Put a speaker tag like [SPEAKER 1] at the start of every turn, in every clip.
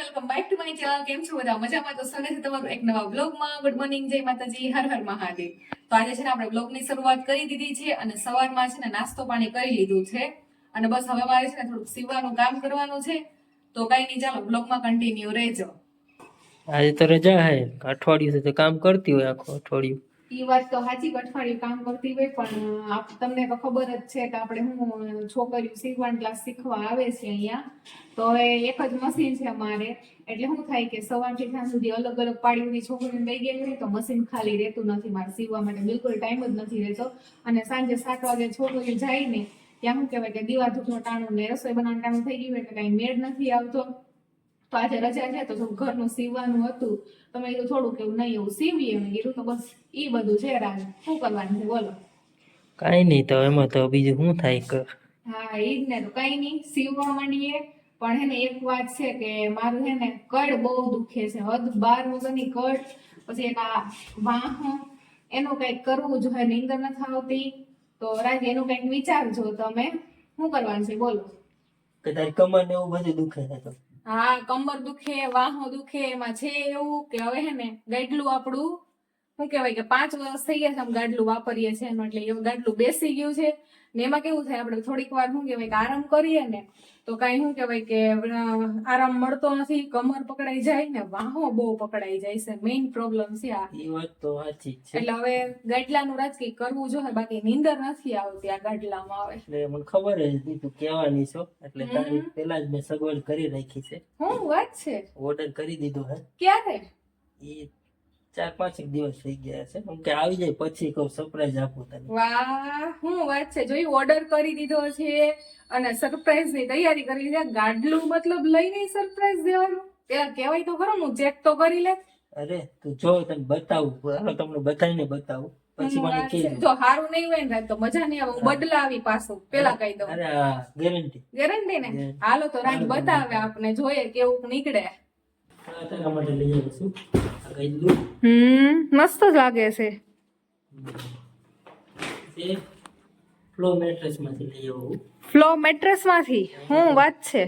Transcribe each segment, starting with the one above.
[SPEAKER 1] Welcome back to my channel. કેમ છો બધા? મજામાં? તો સ્વાગત છે તમારું એક નવા બ્લોગમાં. ગુડ મોર્નિંગ, જય માતાજી, હર હર મહાદેવ. તો આજે છે ને આપણે બ્લોગની શરૂઆત કરી દીધી છે અને સવારમાં છે ને નાસ્તો પાણી કરી લીધું છે અને બસ હવે મારે છે ને થોડુંક સીવવાનું કામ કરવાનું છે. તો કઈ નહીં, ચાલો બ્લોગમાં કન્ટિન્યુ રહેજો.
[SPEAKER 2] આજે તો રજા હે, અઠવાડિયું છે તો કામ કરતી હોય આખું અઠવાડિયું.
[SPEAKER 1] એ વાત તો સાચી, અઠવાડિયું કામ કરતી હોય, પણ તમને તો ખબર જ છે કે આપણે હું છોકરીઓ સીવણ ક્લાસ શીખવા આવે છે અહીંયા. તો હવે એક જ મશીન છે અમારે, એટલે શું થાય કે સવારથી સાંજ સુધી અલગ અલગ પાડીઓની છોકરીને લઈ ગયેલી હોય તો મશીન ખાલી રહેતું નથી મારે સીવવા માટે, બિલકુલ ટાઈમ જ નથી રહેતો. અને સાંજે 7 વાગે છોકરીઓ જાય ને ત્યાં શું કહેવાય કે દીવા ધૂપનું ટાણું ને રસોઈ બનાવવાનું ટાણું થઈ ગયું એટલે કાંઈ મેળ નથી આવતો. તો આજે રજા છે તો થોડું ઘરનું સીવવાનું હતું, તો મેં કીધું થોડુંક એવું નહીં એવું સીવીએ. મેં કીધું તો બસ એ બધું છે. રાજ શું કરવાનું છે બોલો?
[SPEAKER 2] કાંઈ નહીં, તો એમાં તો બીજું શું થાય કે.
[SPEAKER 1] હા એ જ ને, તો કઈ નહીં સીવવા માંડીએ. પણ હે ને એક વાત છે કે મારું હે ને કડ બહુ દુખે છે, હદ 12 વગરની કડ. પછી એક આ વાહ એનું કંઈક કરવું જોઈએ, નીંદર નથી આવતી. તો રાજ એનું કંઈક વિચારજો તમે, શું કરવાનું છે બોલો?
[SPEAKER 2] કે તારી કમર ને એવું બધું દુખે છે તો?
[SPEAKER 1] હા, કમર દુખે, વાહો દુખે. એમાં છે એવું કે હવે હે ને ગાડલું આપણું શું કહેવાય કે 5 વર્ષ થઈ ગયા છે આમ ગાડલું વાપરીએ છીએ એનું, એટલે એવું ગાડલું બેસી ગયું છે ને. એમાં કેવું થાય આપણે થોડીક વાર શું કહેવાય કે આરામ કરીએ ને તો કાંઈ શું કહેવાય કે આરામ મળતો નથી, કમર પકડાઈ જાય ને વાહો બહુ પકડાઈ જાય છે. મેઇન પ્રોબ્લેમ છે આ.
[SPEAKER 2] એ વાત તો સાચી છે.
[SPEAKER 1] એટલે હવે ગાડલાનું રાજકીય કરવું જોઈએ, બાકી નીંદર નથી આવતી આ ગાડલામાં આવે.
[SPEAKER 2] એટલે મને ખબર જ હતી તું કહેવાની છો, એટલે તારી પેલા જ મેં સગવડ કરી રાખી છે.
[SPEAKER 1] શું વાત છે?
[SPEAKER 2] ઓર્ડર કરી દીધો હે.
[SPEAKER 1] ક્યારે?
[SPEAKER 2] એ 4-5 દિવસ થઈ ગયા છે, કેમ કે આવી જાય પછી કહું સરપ્રાઈઝ આપું તને.
[SPEAKER 1] વાહ, શું વાત છે! જોઈ, ઓર્ડર કરી દીધો છે અને સરપ્રાઈઝ ની તૈયારી કરી લીધી. ગાડલું મતલબ લઈને સરપ્રાઈઝ દેવાનું? પેલા કહેવાય તો ખરો, હું ચેક તો કરી લે.
[SPEAKER 2] અરે તું જો તને બતાવું, હાલો તમને બતાવીને બતાવું પછી મને કહેજો.
[SPEAKER 1] જો સારું નહીં હોય ને તો મજા નહીં આવે, હું બદલાવી પાછું પેલા કહી દઉં.
[SPEAKER 2] અરે હા, ગેરંટી.
[SPEAKER 1] ગેરંટી ને? હાલો તો રાજ બતાવે આપને, જોઈએ કેવું નીકળે.
[SPEAKER 2] તારા માટે લઈ આવું છું. આ ગાડલું
[SPEAKER 1] મસ્ત જ લાગે છે.
[SPEAKER 2] ફ્લો મેટ્રેસ માંથી લઈ આવું.
[SPEAKER 1] ફ્લો મેટ્રેસ માંથી? શું વાત છે!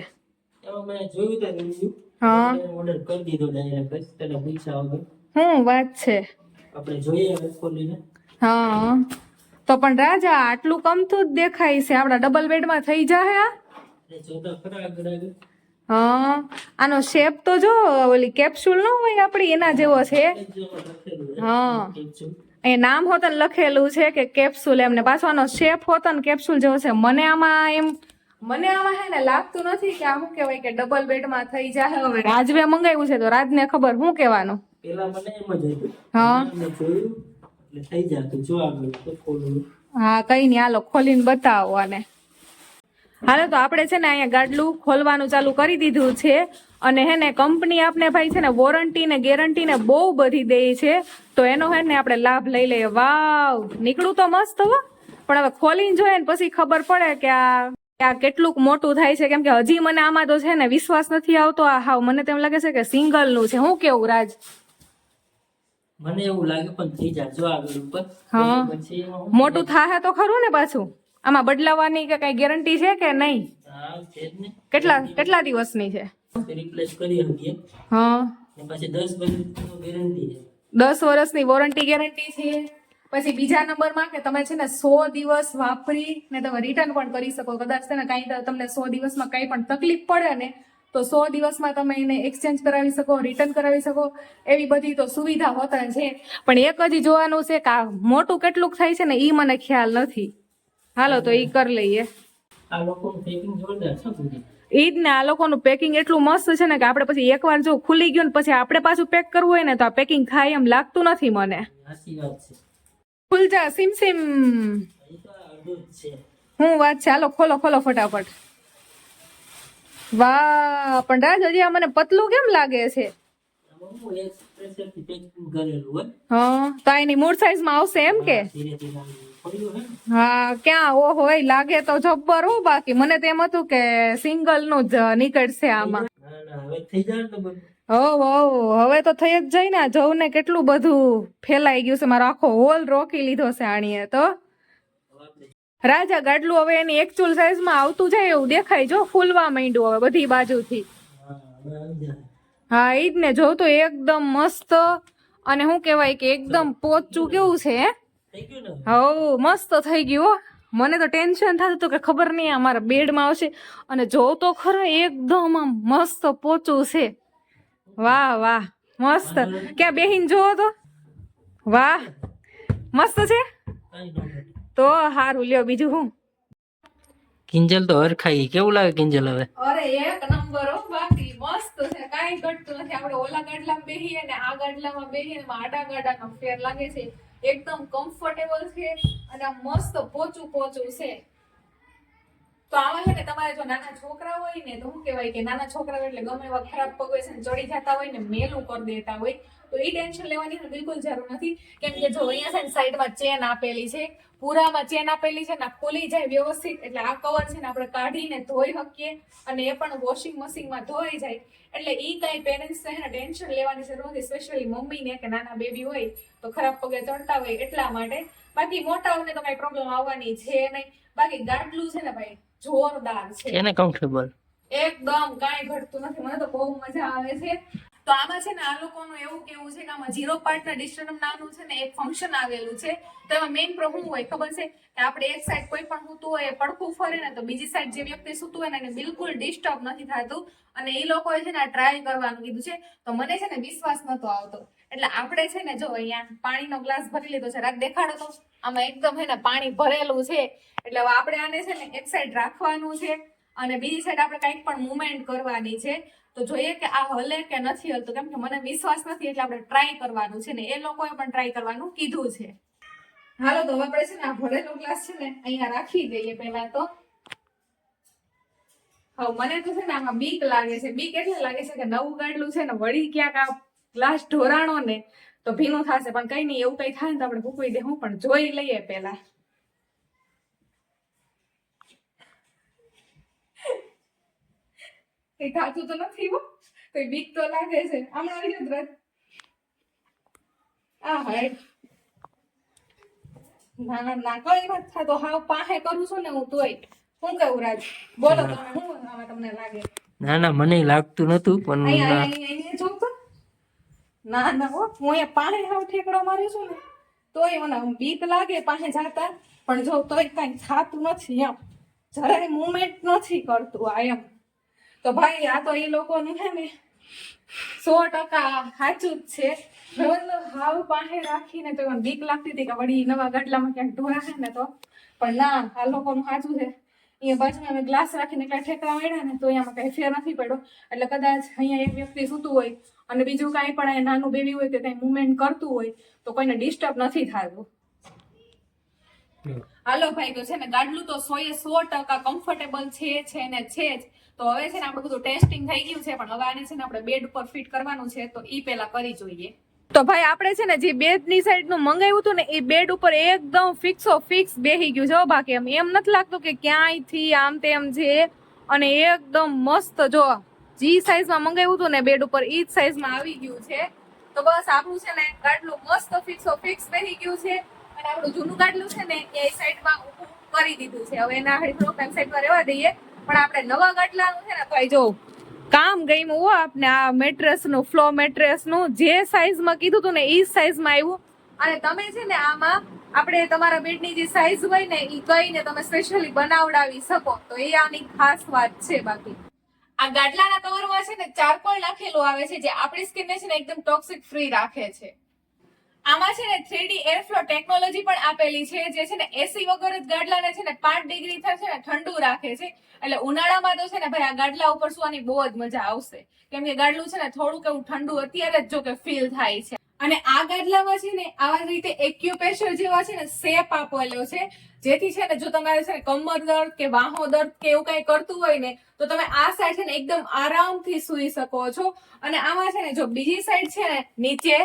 [SPEAKER 2] એમાં મેં જોયું તો રિવ્યુ,
[SPEAKER 1] હા,
[SPEAKER 2] ઓર્ડર કરી દીધો ડાયરેક્ટ તને પૂછ્યા વગર.
[SPEAKER 1] શું વાત છે!
[SPEAKER 2] આપણે જોઈએ હવે ખોલીને.
[SPEAKER 1] હા, તો પણ રાજા આટલું કમતું જ દેખાય છે. આપડા ડબલ બેડમાં થઈ જાય આ?
[SPEAKER 2] એટલે જોતા ખરા આગળ આગળ.
[SPEAKER 1] હા, આનો શેપ તો જો ઓલી કેપ્સ્યુલ ન હોય આપડી એના જેવો છે. હા, એ નામ હોતન લખેલું છે કે કેપ્સ્યુલ એમને, પાછો આનો શેપ હોતન કેપ્સ્યુલ જેવો છે. મને આમાં હે ને લાગતું નથી કે આ શું કહેવાય કે ડબલ બેડમાં થઈ જાય. હવે રાજવે મંગાવ્યું છે તો રાજને ખબર શું કહેવાનું.
[SPEAKER 2] પેલા મને એમ જ હતું.
[SPEAKER 1] હા,
[SPEAKER 2] મેં જોયું એટલે થઈ જતું. જો આગળ તો ખોલું.
[SPEAKER 1] હા, કઈ નહીં, હાલો ખોલીને બતાવો આને. હાલો તો આપણે છે ને અહીંયા ગાડલું ખોલવાનું ચાલુ કરી દીધું છે અને હે ને કંપની આપને ભાઈ છે ને વોરંટી ને ગેરંટી ને બહુ બધી દે છે, તો એનો હે ને આપણે લાભ લઈ લઈએ. વાવ, નીકળું તો મસ્ત હો, પણ હવે ખોલીને જોઈએ ને પછી ખબર પડે કે આ કેટલું મોટું થાય છે, કેમ કે હજી મને આમાં તો છે ને વિશ્વાસ નથી આવતો. આ હાવ મને તેમ લાગે છે કે સિંગલ નું છે. શું કેવું રાજ?
[SPEAKER 2] મને એવું લાગે પણ થઈ જાય જો આગળ ઉપર.
[SPEAKER 1] હા,
[SPEAKER 2] પછી
[SPEAKER 1] મોટું થાય તો ખરું ને પાછું? આમાં બદલાવાની કે કઈ ગેરંટી છે કે નહીં?
[SPEAKER 2] હા છે જ ને.
[SPEAKER 1] કેટલા દિવસની છે?
[SPEAKER 2] રિપ્લેસ કરી શકીએ.
[SPEAKER 1] હા,
[SPEAKER 2] પછી 10 વર્ષની ગેરંટી છે.
[SPEAKER 1] 10 વર્ષની વોરંટી ગેરંટી છે. પછી બીજા નંબરમાં કે તમે છે ને 100 દિવસ વાપરી ને તમે રિટર્ન પણ કરી શકો. કદાચ છે ને કાંઈ તમને 100 દિવસમાં કાંઈ પણ તકલીફ પડે ને તો 100 દિવસમાં તમે એને એક્સચેન્જ કરાવી શકો, રિટર્ન કરાવી શકો. એવી બધી તો સુવિધા હોતા છે. પણ એક હજી જોવાનું છે કે આ મોટું કેટલું થાય છે ને ઈ મને ખ્યાલ નથી. હાલો તો ઈ કરી લઈએ.
[SPEAKER 2] આ લોકોનું પેકિંગ જોરદાર છે પૂરી.
[SPEAKER 1] ઈ જ ને, આ લોકોનું પેકિંગ એટલું મસ્ત છે ને કે આપણે પછી એકવાર જો ખુલી ગયું ને પછી આપણે પાછું પેક કરવું હોય ને તો આ પેકિંગ થાય એમ લાગતું નથી મને.
[SPEAKER 2] સાચી વાત છે.
[SPEAKER 1] ખુલ જા સિમ સિમ.
[SPEAKER 2] એ તો અડધું જ છે.
[SPEAKER 1] શું વાત છે! હાલો ખોલો ફટાફટ. વાહ, પણ રાજ હજી આ મને પતલું કેમ લાગે છે?
[SPEAKER 2] હું એક સ્પેશિયલથી પેકિંગ કરેલું હોય.
[SPEAKER 1] હા, તો એની મૂળ સાઈઝ માં આવશે એમ કે?
[SPEAKER 2] ધીરે ધીરે પડ્યું હે.
[SPEAKER 1] હા, ક્યાં ઓહો એ લાગે તો જબ્બર હો. બાકી મને તો એમ હતું કે સિંગલ નું જ નીકળશે આમાં.
[SPEAKER 2] ના ના, હવે થઈ જાય ને તો બધું.
[SPEAKER 1] હવે તો થઈ જ જાય ને. જવું ને કેટલું બધું ફેલાઈ ગયું છે. મારો આખો હોલ રોકી લીધો છે આણીએ તો. રાજા ગાડલું હવે એની એકચુઅલ સાઈઝ માં આવતું જાય એવું દેખાય. જો ફૂલવા માંડ્યું હવે બધી બાજુથી.
[SPEAKER 2] હા, હવે આવી જાય.
[SPEAKER 1] હા ઈ જ ને, જો તો એકદમ મસ્ત અને શું કહેવાય કે એકદમ પોચું કેવું છે હે?
[SPEAKER 2] થઈ ગયું ને?
[SPEAKER 1] હવ મસ્ત થઈ ગયું હો. મને તો ટેન્શન થતું હતું કે ખબર નહીં આ મારા બેડમાં આવશે, અને જો તો ખરો એકદમ આમ મસ્ત પોચું છે. વાહ વાહ મસ્ત. ક્યાં બેહીને જોવો તો? વાહ મસ્ત છે.
[SPEAKER 2] કાંઈ ન ઘટે.
[SPEAKER 1] તો હારું લ્યો, બીજું શું?
[SPEAKER 2] કિંજલ તો હરખાઈ. કેવું લાગે કિંજલ હવે?
[SPEAKER 1] અરે એક નંબર હો, બાકી મસ્ત છે, કાંઈ ઘટતું નથી. આપણે ઓલા ગાડલામાં બેહીએ ને આ ગાડલામાં બેહીએ ને એમાં આડા ગાડાનો ફેર લાગે છે. એકદમ કમ્ફર્ટેબલ છે અને આમ મસ્ત પોચું છે. તો આમાં છે ને તમારે જો નાના છોકરા હોય ને તો શું કહેવાય કે નાના છોકરા એટલે ગમે એવા ખરાબ પગ હોય છે ને ચડી જતા હોય ને મેલું કરી દેતા હોય, તો એ ટેન્શન લેવાની બિલકુલ જરૂર નથી. કેમ કે જો અહીંયા છે ને સાઈડમાં ચેન આપેલી છે, પૂરામાં ચેન આપેલી છે ને ખુલી જાય વ્યવસ્થિત. એટલે આ કવર છે ને આપણે કાઢીને ધોઈ શકીએ અને એ પણ વોશિંગ મશીનમાં ધોઈ જાય. એટલે ઈ કઈ પેરેન્ટ્સ છે ને ટેન્શન લેવાની જરૂર નથી, સ્પેશિયલી મમ્મીને કે નાના બેબી હોય તો ખરાબ પગે ચડતા હોય એટલા માટે. બાકી મોટાઓને તો કઈ પ્રોબ્લેમ આવવાની છે નહીં. બાકી ગાડલું છે ને ભાઈ જોરદાર છે,
[SPEAKER 2] એને કમ્ફર્ટેબલ.
[SPEAKER 1] એકદમ કાંઈ ઘટતું નથી. મને તો બહુ મજા આવે છે. તો આમાં છે ને આ લોકોનું એવું કેવું છે કે આમાં 0 પાર્ટનર ડિસ્ટર્બ નામનું છે ને એક ફંક્શન આવેલું છે. તો એમાં મેઇન પ્રોબ્લેમ હોય ખબર છે કે આપણે એક સાઈડ કોઈ પણ સૂતું હોય એ પડખું ફરે ને તો બીજી સાઈડ જે વ્યક્તિ સૂતું હોય ને એને બિલકુલ ડિસ્ટર્બ નથી થતું. અને એ લોકોએ છે ને ટ્રાય કરવાનું કીધું છે. તો મને છે ને વિશ્વાસ નતો આવતો, એટલે આપણે છે ને જો અહીંયા પાણીનો ગ્લાસ ભરી લીધો છે. રાત દેખાડો તો, આમાં એકદમ છે ને પાણી ભરેલું છે. એટલે હવે આપણે આને છે ને એક સાઈડ રાખવાનું છે અને બીજી સાઈડ આપણે કંઈક પણ મુવમેન્ટ કરવાની છે. તો જોઈએ કે આ હલે કે નથી હલતું, કેમ કે મને વિશ્વાસ નથી એટલે આપણે ટ્રાય કરવાનું છે ને એ લોકોએ પણ ટ્રાય કરવાનું કીધું છે. હાલો તો હવે આપણે છે ને આ ભરેલો ગ્લાસ છે ને અહીંયા રાખી દઈએ પહેલા તો. હવે મને તો છે ને આમાં બીક લાગે છે. બીક એટલે લાગે છે કે નવું ગાડલું છે ને વળી ક્યાંક આ ગ્લાસ ઢોરાણો ને તો ભીનું થશે, પણ કઈ નહીં, એવું કઈ થાય ને તો આપણે ભૂકવી દેવું, પણ જોઈ લઈએ પહેલા. કઈ થાતું તો નથી હો, કઈ બીક તો લાગે છે. હમણાં આવી જત આ હાય ના કઈ નથી થતો. હાવ પાહે કરું છું ને હું તોય. હું કેવું રાજ, બોલો તમે શું આમાં તમને લાગે?
[SPEAKER 2] ના ના, મને લાગતું નતું પણ
[SPEAKER 1] અહીંયા જો તો ના હો, હું અહીંયા પાહે હાવ ઠેકડો મારું છું ને તોય મને બીક લાગે પાહે જાતા, પણ જો તોય કઈ થાતું નથી એમ, જરાય મુવમેન્ટ નથી કરતું આ એમ. તો ભાઈ આ તો એ લોકોનું છે ને 100% સાચું જ છે. હાવ પાસે રાખીને તો મને બીક લાગતી હતી કે વળી નવા ગાડલામાં ક્યાંક ઢોળાશે ને તો, પણ ના, આ લોકોનું સાચું છે. અહીંયા બાજુમાં અમે ગ્લાસ રાખીને એટલા ઠેકડા મળ્યા ને તો અહીંયામાં કઈ ફેર નથી પડ્યો. એટલે કદાચ અહીંયા એક વ્યક્તિ સૂતું હોય અને બીજું કાંઈ પણ નાનું બેબી હોય કે કઈ મુવમેન્ટ કરતું હોય તો કોઈને ડિસ્ટર્બ નથી થતું. હાલો ભાઈ, તો છે ને ગાડલું તો 100% કમ્ફર્ટેબલ છે ને છે જ. તો હવે છે ને આપણું બધું ટેસ્ટિંગ થઈ ગયું છે, પણ હવે આને છે ને આપણે બેડ ઉપર ફિટ કરવાનું છે, તો ઈ પહેલા કરી જોઈએ. તો ભાઈ આપણે છે ને જે બેડની સાઈડ નું મંગાવ્યું હતું ને એ બેડ ઉપર એકદમ ફિક્સ બેહી ગયું છે. બાકી એમ નથી લાગતું કે ક્યાંયથી આમ તેમ છે, અને એકદમ મસ્ત જો જી સાઈઝમાં મંગાવ્યું હતું ને બેડ ઉપર ઈ જ સાઈઝમાં આવી ગયું છે. તો બસ આપણું છે ને ગાડલું મસ્ત ફિક્સ બેહી ગયું છે. અને આપણું જૂનું ગાડલું છે ને એ સાઈડમાં ઊભું કરી દીધું છે. હવે એના થોડોક ટાઈમ સાઈડમાં રહેવા દઈએ, પણ આપણે નવા ગાડલાનું છે ને ભાઈ જો કામ ગયું હો આપને. આ મેટ્રેસ નું, ફ્લો મેટ્રેસ નું જે સાઈઝમાં કીધું હતું ને એ સાઈઝમાં આવ્યું. અને તમે છે ને આમાં આપણે તમારા બેડની જે સાઈઝ હોય ને એ કઈને તમે સ્પેશિયલી બનાવડાવી શકો, તો એ આની ખાસ વાત છે. બાકી આ ગાડલાના કવરમાં છે ને ચારકોલ નાખેલું આવે છે, જે આપણી સ્કિનને છે ને એકદમ ટોક્સિક ફ્રી રાખે છે. આમાં છે ને 3D એરફ્લો ટેકનોલોજી પણ આપેલી છે, જે છે ને એસી વગર જ ગાડલાને છે ને 5 ડિગ્રી છે ને ઠંડુ રાખે છે. એટલે ઉનાળામાં તો છે ને ભાઈ આ ગાડલા ઉપર સુવાની બહુ જ મજા આવશે, કેમ કે ગાડલું છે ને થોડુંક એવું ઠંડુ અત્યારે જ જો કે ફીલ થાય છે. અને આ ગાડલામાં છે ને આવા રીતે એક્યુપ્રેશર જેવા છે ને શેપ આપેલો છે, જેથી છે ને જો તમારે છે ને કમર દર્દ કે બાહો દર્દ કે એવું કઈ કરતું હોય ને તો તમે આ સાઈડ છે ને એકદમ આરામથી સૂઈ શકો છો. અને આમાં છે ને જો બીજી સાઈડ છે ને નીચે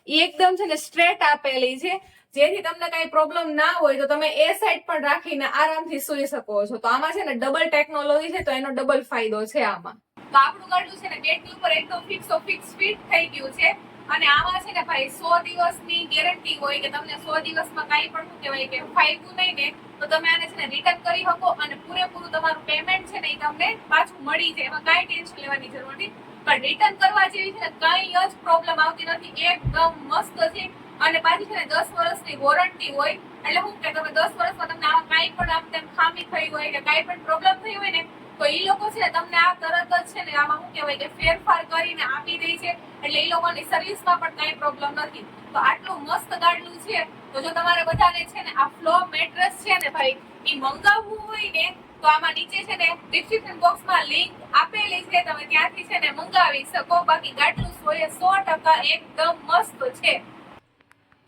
[SPEAKER 1] એ એકદમ છે ને સ્ટ્રેટ આપેલી છે, જેથી તમને કઈ પ્રોબ્લેમ ના હોય તો તમે એ સાઈડ પણ રાખીને આરામથી સૂઈ શકો છો. તો આમાં છે ને ડબલ ટેકનોલોજી છે, તો એનો ડબલ ફાયદો છે આમાં. તો આપણું ગાડલું છે ને બેડની ઉપર એકદમ ફિક્સ ફિટ થઈ ગયું છે. અને આમાં છે ને ભાઈ 100 દિવસની ગેરંટી હોય કે તમને 100 દિવસમાં કાંઈ પણ શું કહેવાય કે ફાયદું નહીં ને તો તમે આને છે ને રિટર્ન કરી શકો અને પૂરેપૂરું તમારું પેમેન્ટ છે ને એ તમને પાછું મળી જાય, એમાં કાંઈ ટેન્શન લેવાની જરૂર નથી. પણ રિટર્ન કરવા જેવી છે ને કાંઈ જ પ્રોબ્લેમ આવતી નથી, એકદમ મસ્ત છે. અને પાછી છે ને 10 વર્ષની વોરંટી હોય, એટલે શું કે તમે 10 વર્ષમાં તમને આમાં કાંઈ પણ આમ તેમ ખામી થઈ હોય કે કાંઈ પણ પ્રોબ્લેમ થઈ હોય ને તો એ લોકો છે ને તમને આ તરત જ છે ને આમાં શું કહેવાય કે ફેરફાર કરીને આપી દે છે, એટલે એ લોકોની સર્વિસમાં પણ કાંઈ પ્રોબ્લેમ નથી. તો આટલું મસ્ત ગાડલું છે. તો જો તમારે બધાને છે ને આ ફ્લો મેટ્રેસ છે ને ભાઈ એ મંગાવવું હોય ને તો આમાં નીચે છે ને ડિસ્ક્રિપ્શન બોક્સમાં લિંક આપેલી છે, તમે ત્યાંથી છે ને મંગાવી શકો. બાકી ગાડલું 100% એકદમ મસ્ત છે.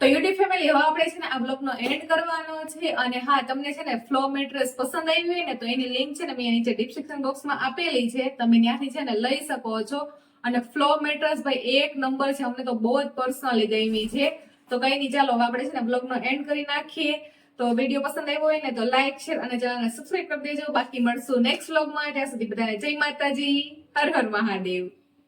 [SPEAKER 1] તો યુટ્યુબ ફેમિલી, હવે આપણે છે ને આ બ્લોગનો એન્ડ કરવાનો છે. અને હા, તમને છે ને ફ્લો મેટ્રેસ પસંદ આવી હોય ને તો એની લિંક છે ને મેં નીચે ડિસ્ક્રિપ્શન બોક્સમાં આપેલી છે, તમે ત્યાંથી છે ને લઈ શકો છો. અને ફ્લો મેટ્રેસ ભાઈ એક નંબર છે, અમને તો બહુ જ પર્સનલી ગમી છે. તો કઈ નહીં, ચાલો હવે આપણે છે ને બ્લોગનો એન્ડ કરી નાખીએ. તો વિડીયો પસંદ આવ્યો હોય ને તો લાઈક, શેર અને ચેનલને સબસ્ક્રાઇબ કરી દેજો. બાકી મળશું નેક્સ્ટ બ્લોગમાં. ત્યાં સુધી બધાને જય માતાજી, હર હર મહાદેવ.